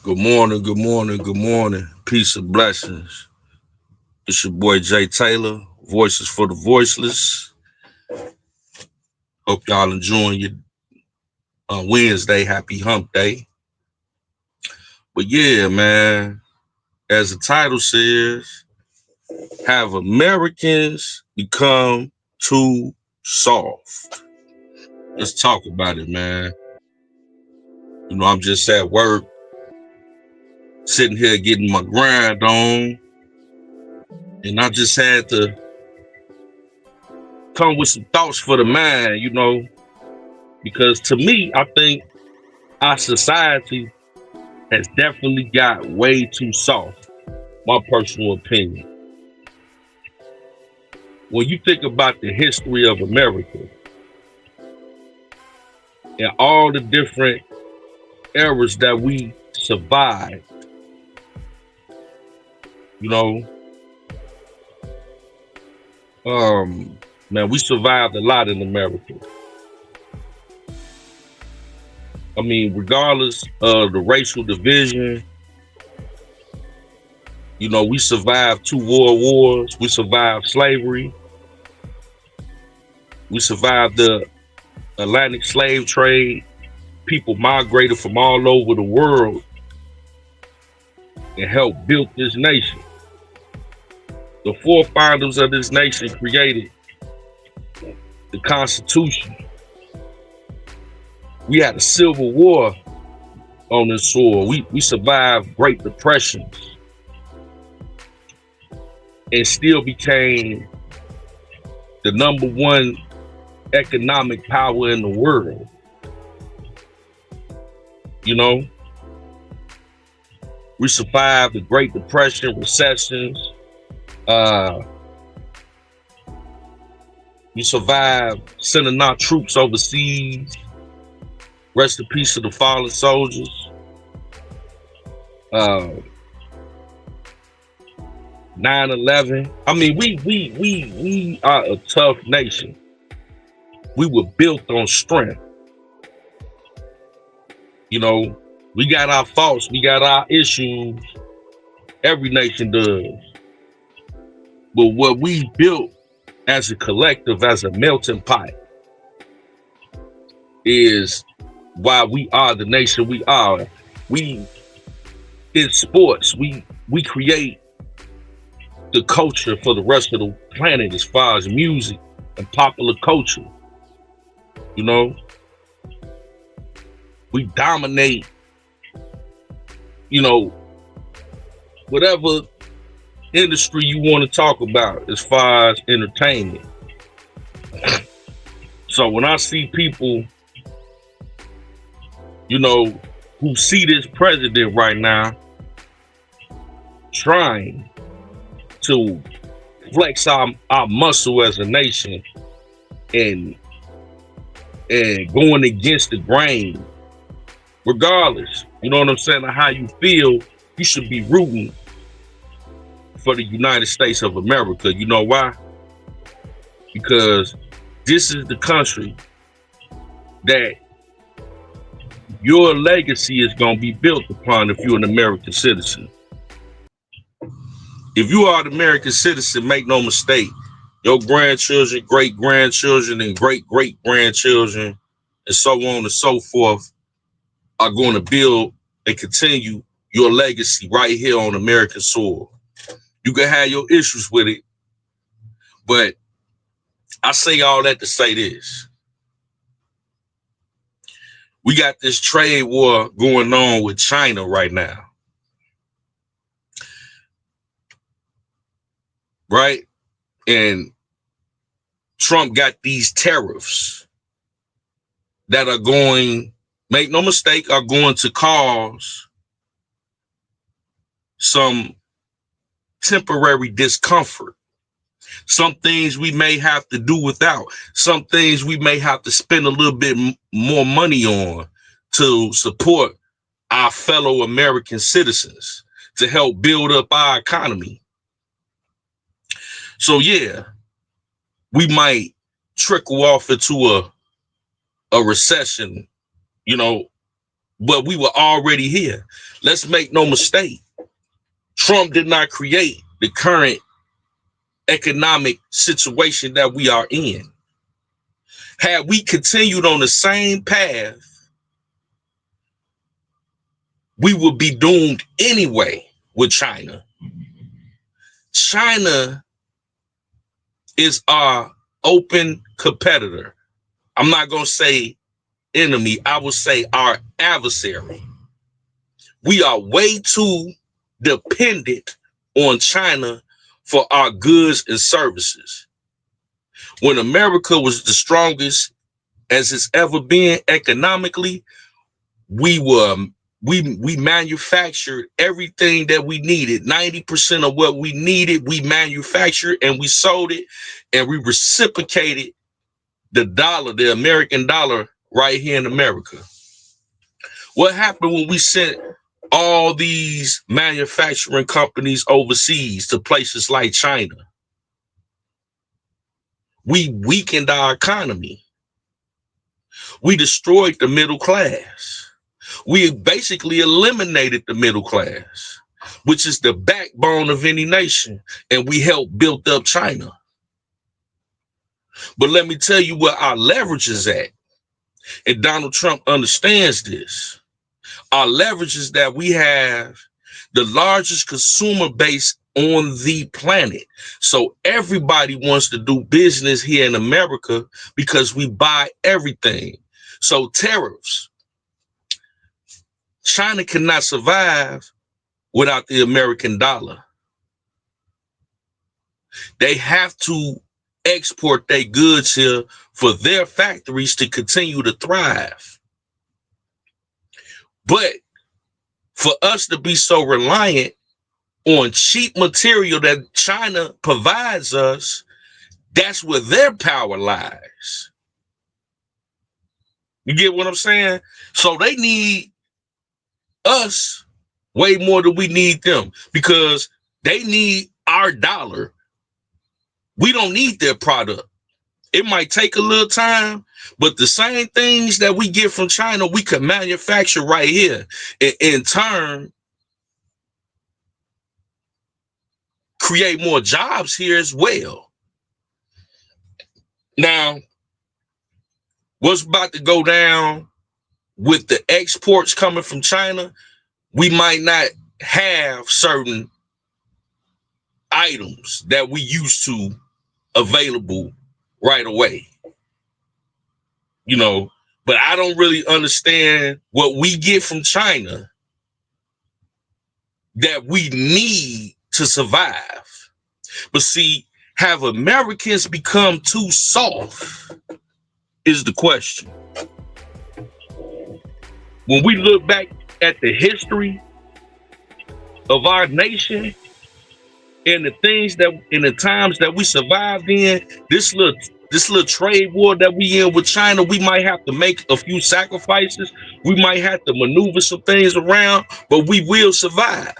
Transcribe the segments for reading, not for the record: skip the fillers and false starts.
Good morning, good morning, good morning. Peace and blessings. It's your boy Jay Taylor, Voices for the Voiceless. Hope y'all enjoying your Wednesday. Happy hump day. But yeah, man, as the title says, have Americans become too soft? Let's talk about it, man. I'm just at work, sitting here getting my grind on, and I just had to come with some thoughts for the mind, because to me, I think our society has definitely got way too soft. My personal opinion. When you think about the history of America and all the different eras that we survived, you know, man, we survived a lot in America. I mean, regardless of the racial division, we survived two world wars, we survived slavery, we survived the Atlantic slave trade. People migrated from all over the world and helped build this nation. The forefathers of this nation created the Constitution. We had a civil war on this soil. We survived Great Depressions and still became the number one economic power in the world. You know, we survived the Great Depression, recessions. Uh, we survived sending our troops overseas. Rest in peace to the fallen soldiers. Uh, 9/11. I mean, we are a tough nation. We were built on strength. You know, we got our faults, we got our issues. Every nation does. But what we built as a collective, as a melting pot, is why we are the nation we are. We in sports, we create the culture for the rest of the planet as far as music and popular culture. You know, we dominate, you know, whatever industry you want to talk about as far as entertainment. So when I see people, who see this president right now trying to flex our muscle as a nation and going against the grain, regardless, you know what I'm saying, of how you feel, you should be rooting for the United States of America. You know why? Because this is the country that your legacy is going to be built upon if you're an American citizen. If you are an American citizen, make no mistake, your grandchildren, great grandchildren, and great great grandchildren, and so on and so forth, are going to build and continue your legacy right here on American soil. You can have your issues with it, but I say all that to say this. We got this trade war going on with China right now, right? And Trump got these tariffs that are going, make no mistake, are going to cause some temporary discomfort. Some things we may have to do without. Some things we may have to spend a little bit more money on to support our fellow American citizens, to help build up our economy. So yeah, we might trickle off into a recession, you know, but we were already here. Let's make no mistake. Trump did not create the current economic situation that we are in. Had we continued on the same path, we would be doomed anyway with China. China is our open competitor. I'm not going to say enemy. I will say our adversary. We are way too dependent on China for our goods and services. When America was the strongest as it's ever been economically, we manufactured everything that we needed. 90% of what we needed, we manufactured and we sold it, and we reciprocated the dollar, the American dollar, right here in America. What happened when we sent all these manufacturing companies overseas to places like China? We weakened our economy. We destroyed the middle class. We basically eliminated the middle class, which is the backbone of any nation, and we helped build up China. But let me tell you where our leverage is at, and Donald Trump understands this. Our leverage is that we have the largest consumer base on the planet. So everybody wants to do business here in America because we buy everything. So tariffs. China cannot survive without the American dollar. They have to export their goods here for their factories to continue to thrive. But for us to be so reliant on cheap material that China provides us, that's where their power lies. You get what I'm saying? So they need us way more than we need them, because they need our dollar. We don't need their product. It might take a little time, but the same things that we get from China, we can manufacture right here. And in turn, create more jobs here as well. Now, what's about to go down with the exports coming from China, we might not have certain items that we used to available right away. You know, but I don't really understand what we get from China that we need to survive. But see, have Americans become too soft is the question. When we look back at the history of our nation and the things that in the times that we survived in, this little trade war that we in with China, we might have to make a few sacrifices. We might have to maneuver some things around, but we will survive.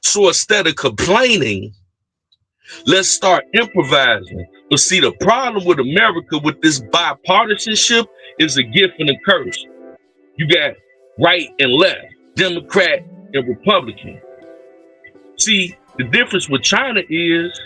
So instead of complaining, let's start improvising. But see, the problem with America with this bipartisanship is a gift and a curse. You got right and left, Democrat and Republican. See, the difference with China is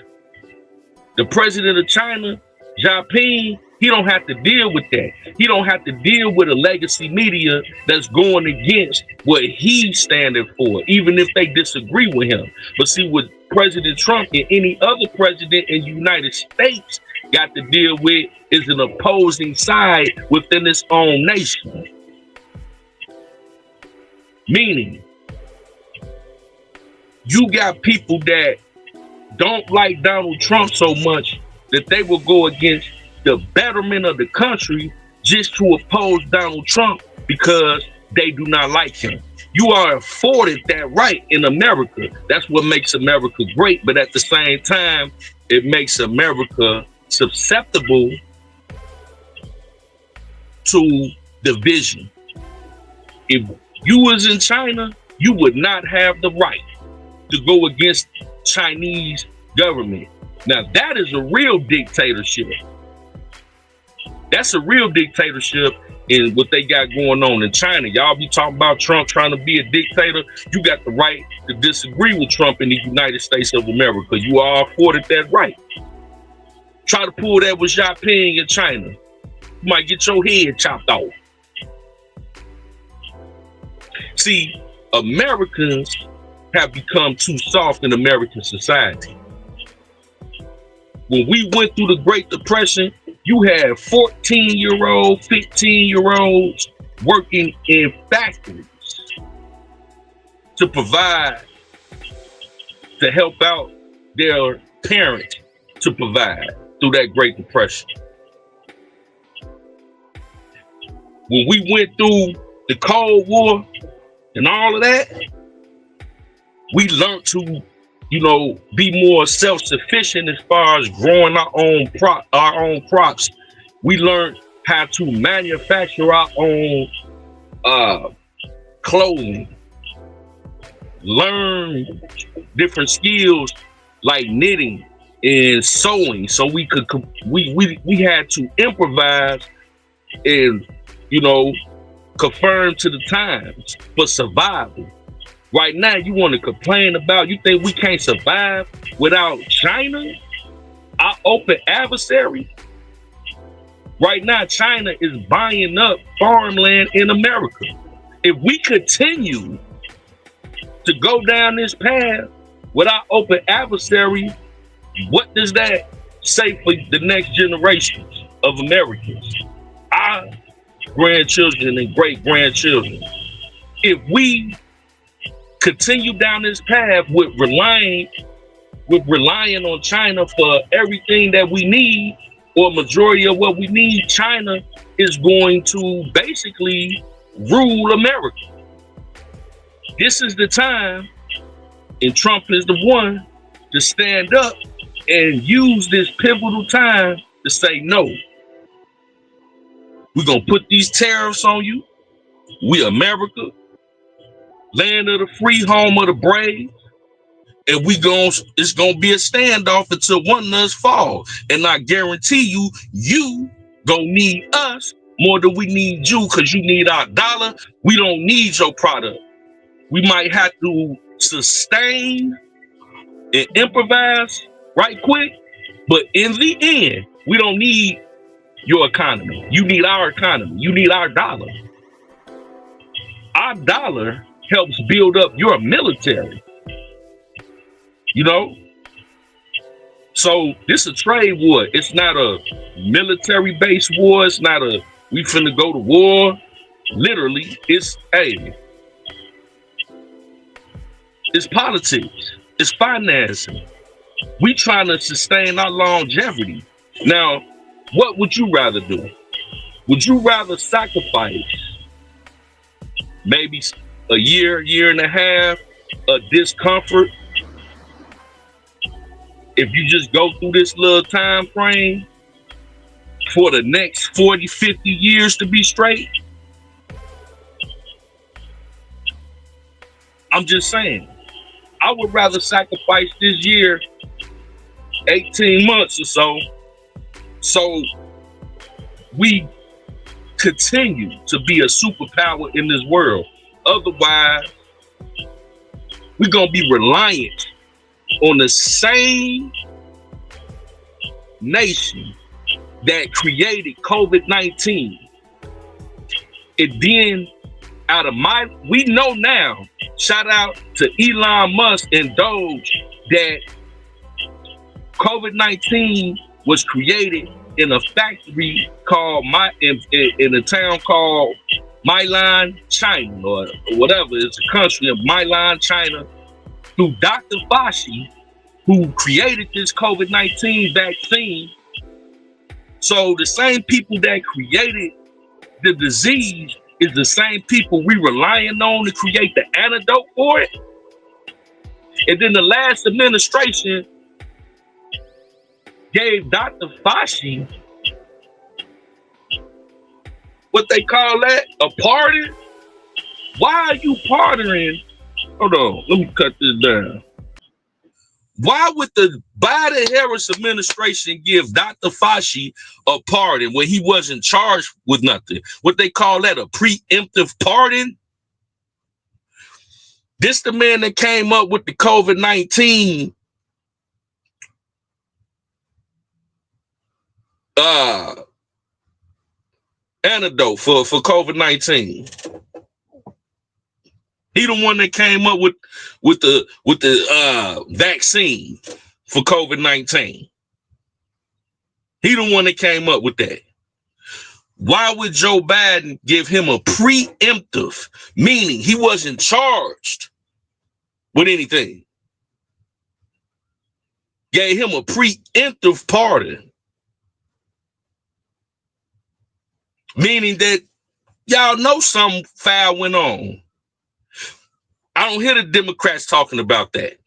the president of China, Xi Jinping, he don't have to deal with that. He don't have to deal with a legacy media that's going against what he's standing for, even if they disagree with him. But see, what President Trump and any other president in the United States got to deal with is an opposing side within its own nation. Meaning, you got people that don't like Donald Trump so much that they will go against the betterment of the country just to oppose Donald Trump because they do not like him. You are afforded that right in America. That's what makes America great. But at the same time, it makes America susceptible to division. If you was in China, you would not have the right to go against Chinese government. Now that is a real dictatorship. That's a real dictatorship. in what they got going on in China. Y'all be talking about Trump trying to be a dictator. You got the right to disagree with Trump in the United States of America. You are afforded that right. Try to pull that with Xi Jinping in China. You might get your head chopped off. See, Americans have become too soft in American society. When we went through the Great Depression, you had 14-year-old, 15-year-olds working in factories to provide, to help out their parents to provide through that Great Depression. When we went through the Cold War and all of that, we learned to, be more self-sufficient as far as growing our own crops. We learned how to manufacture our own clothing, learn different skills like knitting and sewing, so we had to improvise and conform to the times for survival. Right now, you want to complain about, you think we can't survive without China, our open adversary? Right now, China is buying up farmland in America. If we continue to go down this path with our open adversary, what does that say for the next generations of Americans, our grandchildren and great-grandchildren? If we continue down this path with relying on China for everything that we need, or majority of what we need, China is going to basically rule America. This is the time, and Trump is the one to stand up and use this pivotal time to say no. We're gonna put these tariffs on you. We America, land of the free, home of the brave, and it's gonna be a standoff until one of us fall. And I guarantee you gonna need us more than we need you, because you need our dollar. We don't need your product. We might have to sustain and improvise right quick, but in the end, we don't need your economy. You need our economy. You need our dollar. Our dollar helps build up your military. So this is a trade war. It's not a military-based war. It's not a we finna go to war. Literally, it's politics. It's financing. We trying to sustain our longevity. Now, what would you rather do? Would you rather sacrifice maybe a year and a half of discomfort, if you just go through this little time frame, for the next 40, 50 years to be straight? I'm just saying, I would rather sacrifice this year, 18 months or so we continue to be a superpower in this world. Otherwise, we're going to be reliant on the same nation that created COVID-19. And then we know now, shout out to Elon Musk and Doge, that COVID-19 was created in a factory called in a town called Milan, China, or whatever. It's a country of Milan, China, through Dr. Fauci, who created this COVID-19 vaccine. So the same people that created the disease is the same people we relying on to create the antidote for it. And then the last administration gave Dr. Fauci, what they call that, a pardon? Why are you pardoning? Hold on, let me cut this down. Why would the Biden-Harris administration give Dr. Fauci a pardon when he wasn't charged with nothing? What they call that, a preemptive pardon? This the man that came up with the COVID-19 antidote for COVID-19. He the one that came up with the vaccine for COVID-19. He the one that came up with that. Why would Joe Biden give him a preemptive, meaning he wasn't charged with anything? Gave him a preemptive pardon, meaning that y'all know some foul went on. I don't hear the Democrats talking about that.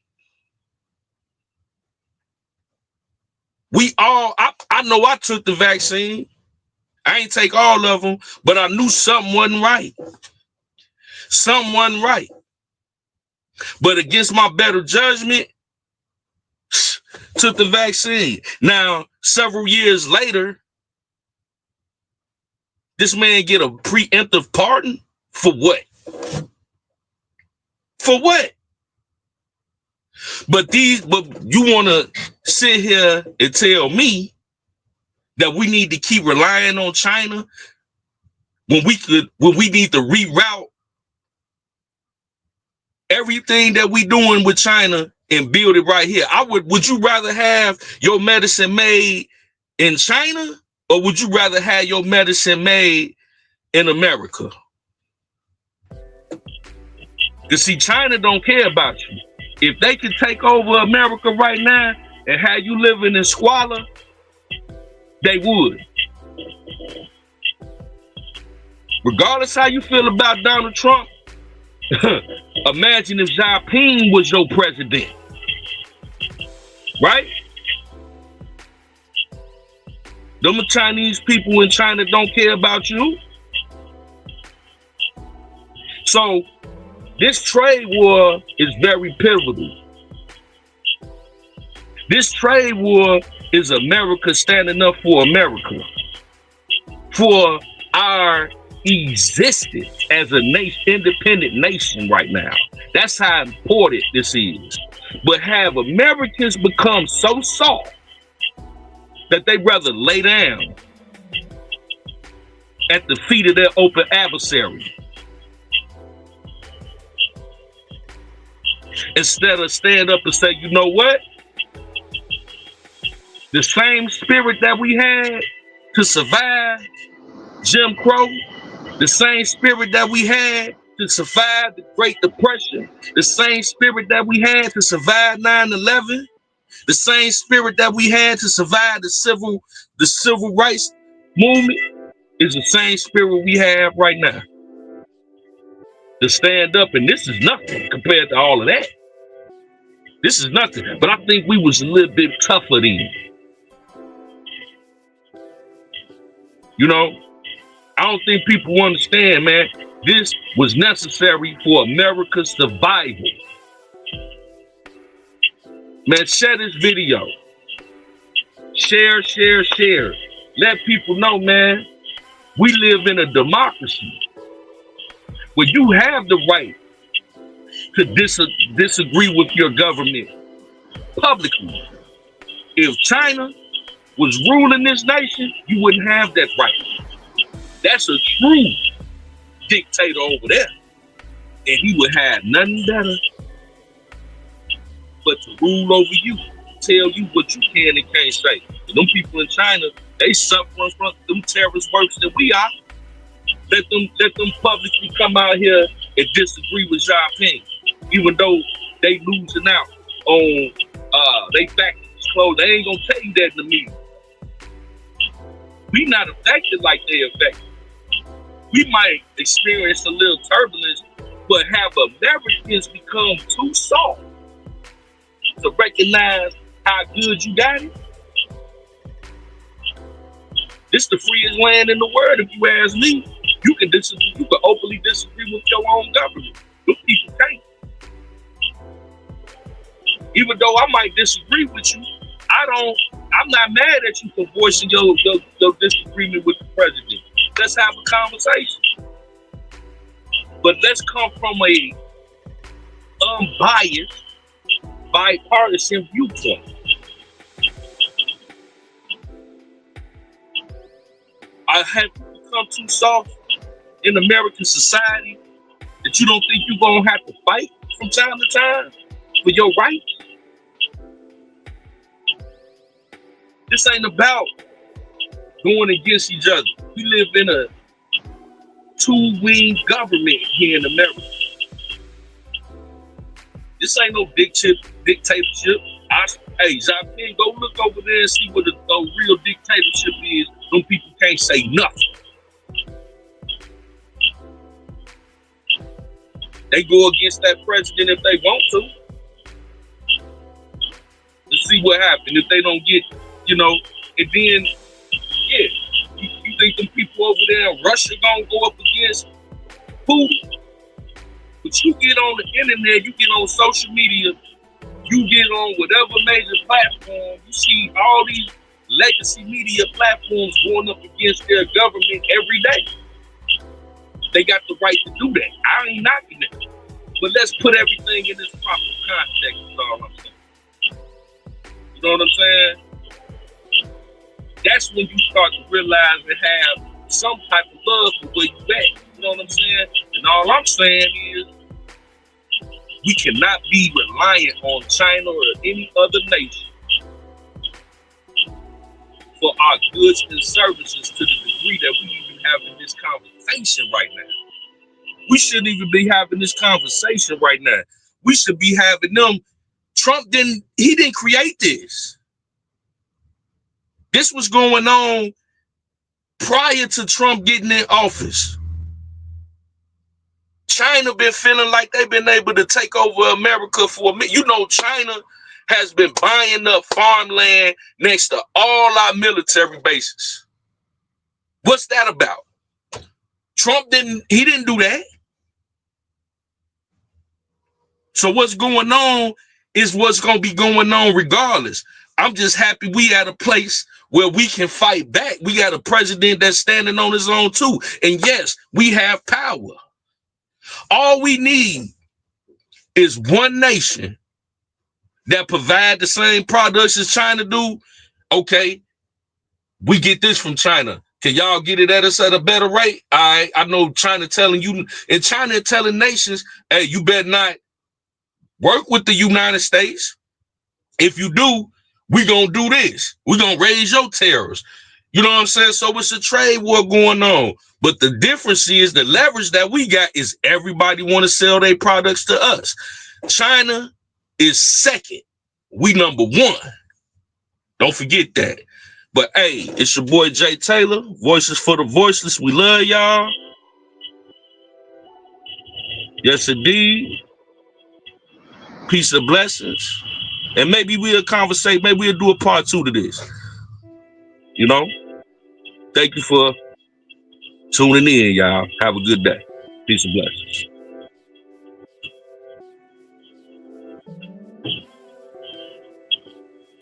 I know I took the vaccine. I ain't take all of them, but I knew something wasn't right. Something wasn't right. But against my better judgment, took the vaccine. Now, several years later, this man get a preemptive pardon for what? For what? But you want to sit here and tell me that we need to keep relying on China when we need to reroute everything that we doing with China and build it right here. Would you rather have your medicine made in China, or would you rather have your medicine made in America? Because see, China don't care about you. If they could take over America right now and have you living in squalor, they would. Regardless how you feel about Donald Trump, imagine if Xi Jinping was your president, right? Them Chinese people in China don't care about you. So this trade war is very pivotal. This trade war is America standing up for America, for our existence as a independent nation right now. That's how important this is. But have Americans become so soft that they rather lay down at the feet of their open adversary instead of stand up and say, you know what? The same spirit that we had to survive Jim Crow, the same spirit that we had to survive the Great Depression, the same spirit that we had to survive 9/11, the same spirit that we had to survive the civil rights movement is the same spirit we have right now. To stand up, and this is nothing compared to all of that. This is nothing, but I think we was a little bit tougher then. You know, I don't think people understand, man. This was necessary for America's survival. Man, share this video. Share. Let people know, man, we live in a democracy where you have the right to disagree with your government publicly. If China was ruling this nation, you wouldn't have that right. That's a true dictator over there. And he would have nothing better but to rule over you, tell you what you can and can't say. And them people in China, they suffering from them terrorists worse than we are. Let them publicly come out here and disagree with Xi Jinping, even though they losing out on they factories closed. They ain't gonna tell you that in the media. We not affected like they affected. We might experience a little turbulence, but have Americans become too soft to recognize how good you got it? This is the freest land in the world, if you ask me. You can disagree. You can openly disagree with your own government. Those people can't. Even though I might disagree with you, I'm not mad at you for voicing your disagreement with the president. Let's have a conversation. But let's come from a unbiased, bipartisan viewpoint. I have become too soft in American society that you don't think you're gonna have to fight from time to time for your rights. This ain't about going against each other. We live in a two-wing government here in America. This ain't no dictatorship. Hey, Zapin, go look over there and see what a real dictatorship is. Them people can't say nothing. They go against that president if they want to. To see what happens if they don't get, and then, yeah, you think them people over there in Russia gonna go up against Putin? But you get on the internet, you get on social media, you get on whatever major platform, you see all these legacy media platforms going up against their government every day. They got the right to do that. I ain't knocking it. But let's put everything in its proper context, is all I'm saying. You know what I'm saying? That's when you start to realize and have some type of love for where you at. You know what I'm saying? And all I'm saying is we cannot be reliant on China or any other nation for our goods and services to the degree that we even having this conversation right now. We shouldn't even be having this conversation right now. We should be having them. Trump didn't create this. This was going on prior to Trump getting in office. China been feeling like they've been able to take over America for a minute. China has been buying up farmland next to all our military bases. What's that about? Trump didn't do that. So what's going on is what's going to be going on regardless. I'm just happy we at a place where we can fight back. We got a president that's standing on his own too. And yes, we have power. All we need is one nation that provide the same products as China do. Okay, we get this from China. Can y'all get it at us at a better rate? I know China telling you, and China telling nations, hey, you better not work with the United States. If you do, we gonna do this. We gonna raise your tariffs. You know what I'm saying? So it's a trade war going on. But the difference is the leverage that we got is everybody want to sell their products to us. China is second. We number one. Don't forget that. But hey, it's your boy Jay Taylor. Voices for the voiceless. We love y'all. Yes, indeed. Peace and blessings. And maybe we'll conversate. Maybe we'll do a part 2 to this. Thank you for tuning in, y'all. Have a good day. Peace and blessings.